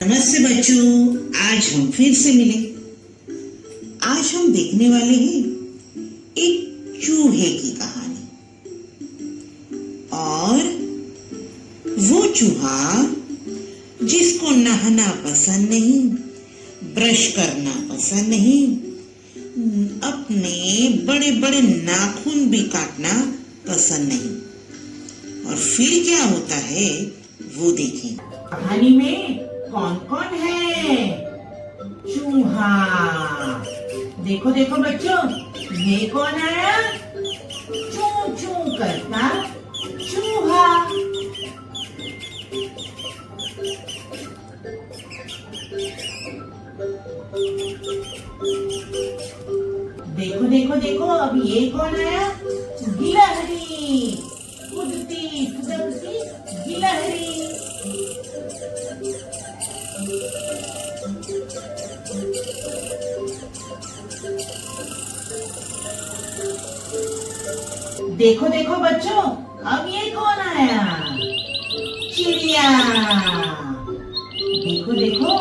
नमस्ते बच्चों, आज हम फिर से मिले। आज हम देखने वाले हैं एक चूहे की कहानी। और वो चूहा जिसको नहाना पसंद नहीं, ब्रश करना पसंद नहीं, अपने बड़े बड़े नाखून भी काटना पसंद नहीं। और फिर क्या होता है वो देखें। कहानी में कौन कौन है? चूहा। देखो देखो बच्चों, ये कौन आया? चू चू करता चूहा। देखो देखो देखो, अब ये कौन आया? गिलहरी। कूदती कूदती गिलहरी। देखो देखो बच्चों, अब ये कौन आया? चिड़िया। देखो देखो,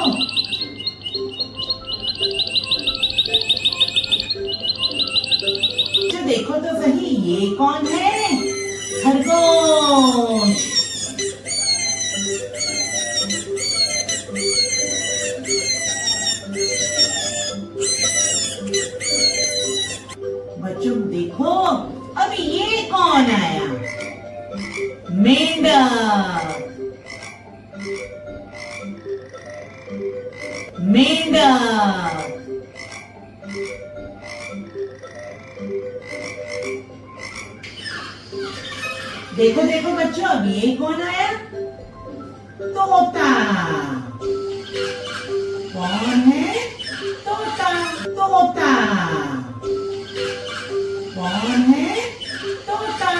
तो देखो तो सही, ये कौन है? खरगोश। बच्चों देखो, अब ये कौन आया? मेंढक। मेंढक। देखो देखो बच्चों, अब ये कौन आया? तोता। कौन है? तोता। तोता कौन है? तोता।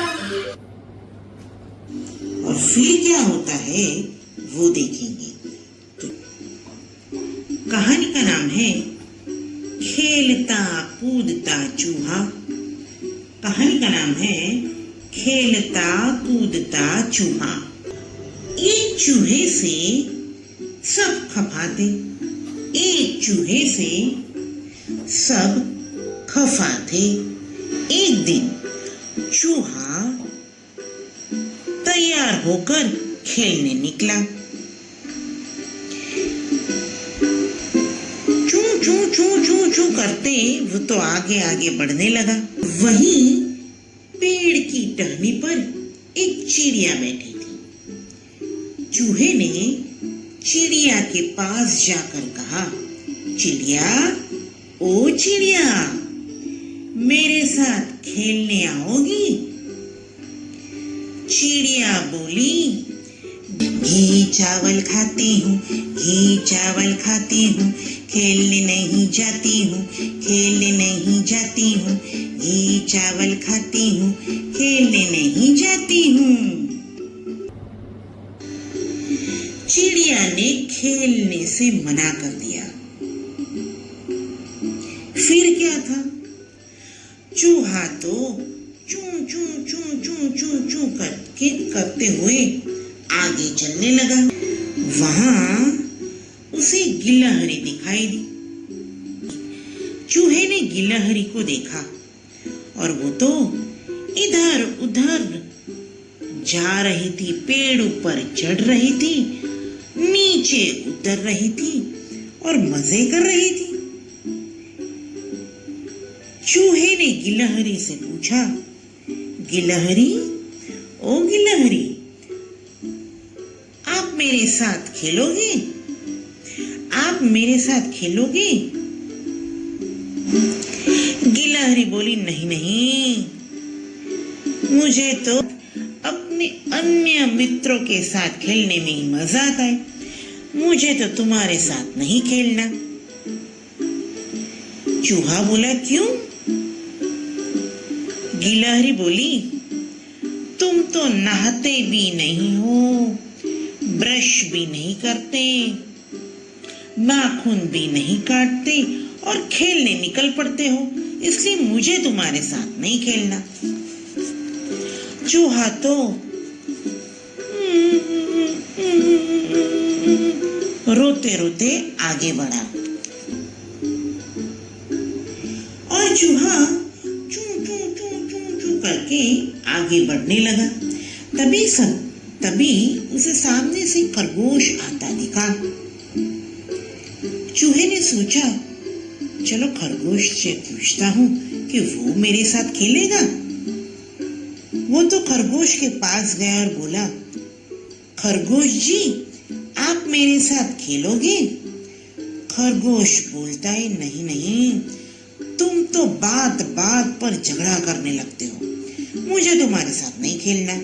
और फिर क्या होता है वो देखेंगे। तो कहानी का नाम है खेलता कूदता चूहा। कहानी का नाम है खेलता कूदता चूहा। एक चूहे से सब खफा थे। एक चूहे से सब खफा थे। एक दिन चूहा तैयार होकर खेलने निकला। चू चू चू चू चू करते वो तो आगे आगे बढ़ने लगा। वहीं पेड़ की टहनी पर एक चिड़िया बैठी थी। चूहे ने चिड़िया के पास जाकर कहा, चिड़िया, ओ चिड़िया, मेरे साथ खेलने आओगी? चिड़िया बोली, घी चावल खाती हूँ, घी चावल खाती हूँ, खेलने नहीं जाती हूँ, खेलने नहीं जाती हूँ, घी चावल खाती हूँ, खेलने नहीं जाती हूँ। चिड़िया ने खेलने से मना कर दिया। फिर क्या था? चूहा तो चू चू चू चू चू चू करते हुए आगे चलने लगा। वहां उसे गिलहरी दिखाई दी। चूहे ने गिलहरी को देखा और वो तो इधर उधर जा रही थी, पेड़ ऊपर चढ़ रही थी, नीचे उतर रही थी और मजे कर रही थी। चूहे ने गिलहरी से पूछा, गिलहरी, ओ गिलहरी, आप मेरे साथ खेलोगे? आप मेरे साथ खेलोगे? गिलहरी बोली, नहीं नहीं, मुझे तो अपने अन्य मित्रों के साथ खेलने में ही मजा आता है, मुझे तो तुम्हारे साथ नहीं खेलना। चूहा बोला, क्यों? गिलहरी बोली, तुम तो नहाते भी नहीं हो, ब्रश भी नहीं करते, नाखून भी नहीं काटते और खेलने निकल पड़ते हो, इसलिए मुझे तुम्हारे साथ नहीं खेलना। चूहा तो रोते रोते आगे बढ़ा और चूहा चू चू चू चू चू करके आगे बढ़ने लगा। तभी उसे सामने से खरगोश आता दिखा। चूहे ने सोचा, चलो खरगोश से पूछता हूँ कि वो मेरे साथ खेलेगा। वो तो खरगोश के पास गया और बोला, खरगोश जी, आप मेरे साथ खेलोगे? खरगोश बोलता है, नहीं नहीं, तुम तो बात बात पर झगड़ा करने लगते हो, मुझे तुम्हारे साथ नहीं खेलना।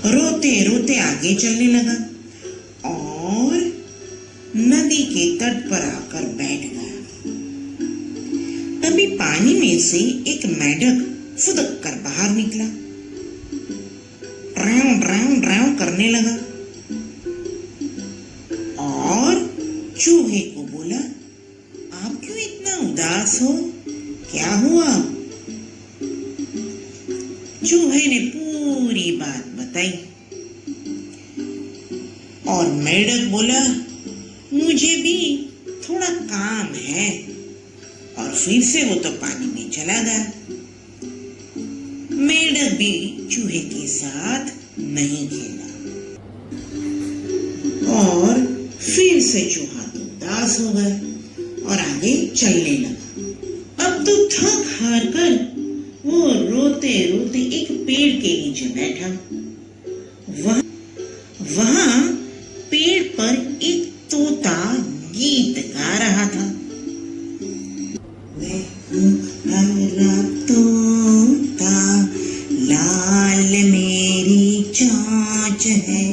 रोते रोते आगे चलने लगा और नदी के तट पर आकर बैठ गया। तभी पानी में से एक मेंढक फुदक कर बाहर निकला, ड्राउ ड्राउ ड्राउ करने लगा और चूहे को बोला, आप क्यों इतना उदास हो, क्या हुआ? चूहे ने पूरी बात बताई और मेंढक बोला, मुझे भी थोड़ा काम है, और फिर से वो तो पानी में चला गया। मेंढक भी चूहे के साथ नहीं खेला और फिर से चूहा तो उदास हो गया और आगे चलने लगा। अब तो थक हार कर वो रोते रोते एक पेड़ के नीचे बैठा। वहां पेड़ पर एक तोता गीत गा रहा था। मैं हूँ हरा तोता, लाल मेरी चांच है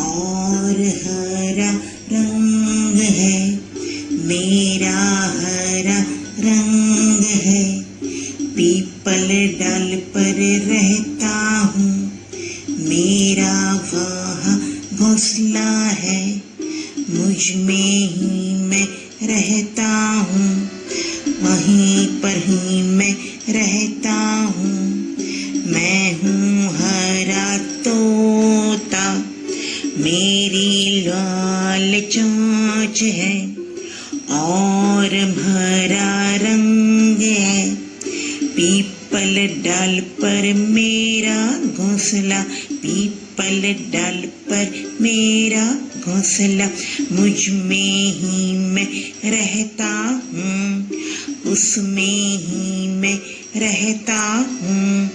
और हरा रंग है, मेरा हरा रंग है। पीपल डाल पर रहता हूँ, मेरा वहाँ घोंसला है, मुझ में ही मैं रहता हूँ, वहीं पर ही मैं रहता हूँ। मैं हूँ हरा तोता, मेरी लाल चोंच है और हरा रंग है। पीपल डाल पर मेरा घोंसला, पीपल डाल पर मेरा घोंसला, मुझ में ही मैं रहता हूँ, उसमें ही मैं रहता हूँ,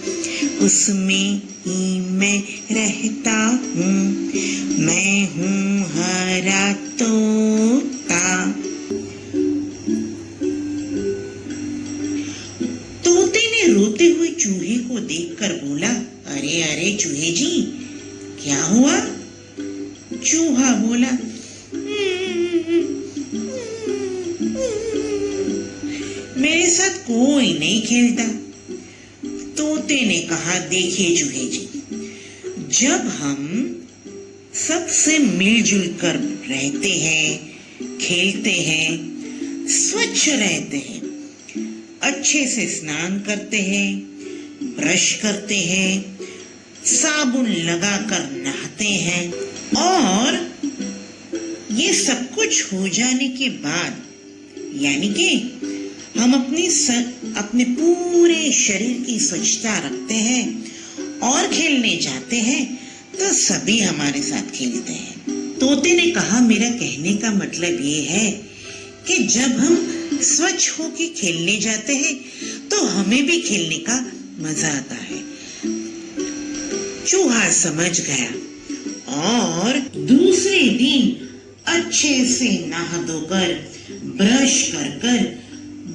उसमें ही मैं रहता हूँ। मैं हूँ हरा तोता। तोते ने रोते हुए चूहे को देखकर बोला, अरे अरे चूहे जी, क्या हुआ? चूहा बोला, मेरे साथ कोई नहीं खेलता। तोते ने कहा, देखिए चूहे जी, जब हम सबसे मिलजुल कर रहते हैं, खेलते हैं, स्वच्छ रहते हैं, अच्छे से स्नान करते हैं, ब्रश करते हैं, साबुन लगाकर नहाते हैं, और ये सब कुछ हो जाने के बाद, यानी कि हम अपने पूरे शरीर की स्वच्छता रखते हैं और खेलने जाते हैं, तो सभी हमारे साथ खेलते हैं। तोते ने कहा, मेरा कहने का मतलब ये है कि जब हम स्वच्छ होके खेलने जाते हैं तो हमें भी खेलने का मजा आता है। चूहा समझ गया और दूसरे दिन अच्छे से नहा धोकर ब्रश कर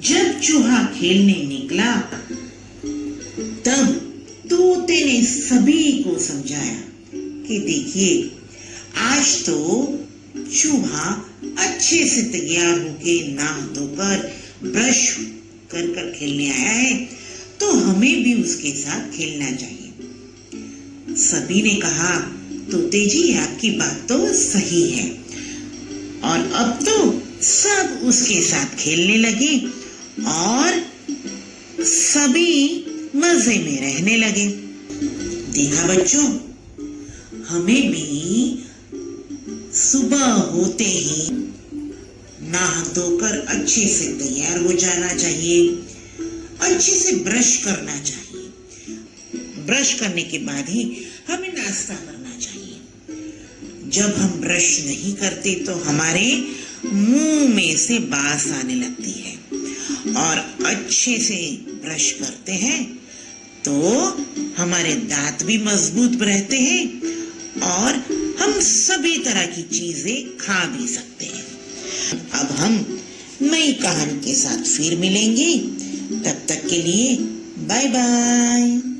जब चूहा खेलने निकला, तब तोते ने सभी को समझाया कि देखिए, आज तो चूहा अच्छे से तैयार होके नहा धोकर ब्रश कर खेलने आया है, तो हमें भी उसके साथ खेलना चाहिए। सभी ने कहा, तोते जी आपकी बात तो सही है, और अब तो सब उसके साथ खेलने लगे और सभी मजे में रहने लगे। देखा बच्चों, हमें भी सुबह होते ही नहा धोकर अच्छे से तैयार हो जाना चाहिए, अच्छे से ब्रश करना चाहिए। ब्रश करने के बाद ही हमें नाश्ता करना चाहिए। जब हम ब्रश नहीं करते तो हमारे मुंह में से बास आने लगती है, और अच्छे से ब्रश करते हैं तो हमारे दांत भी मजबूत रहते हैं और हम सभी तरह की चीजें खा भी सकते हैं। अब हम नई कहानी के साथ फिर मिलेंगे। तब तक के लिए बाय बाय।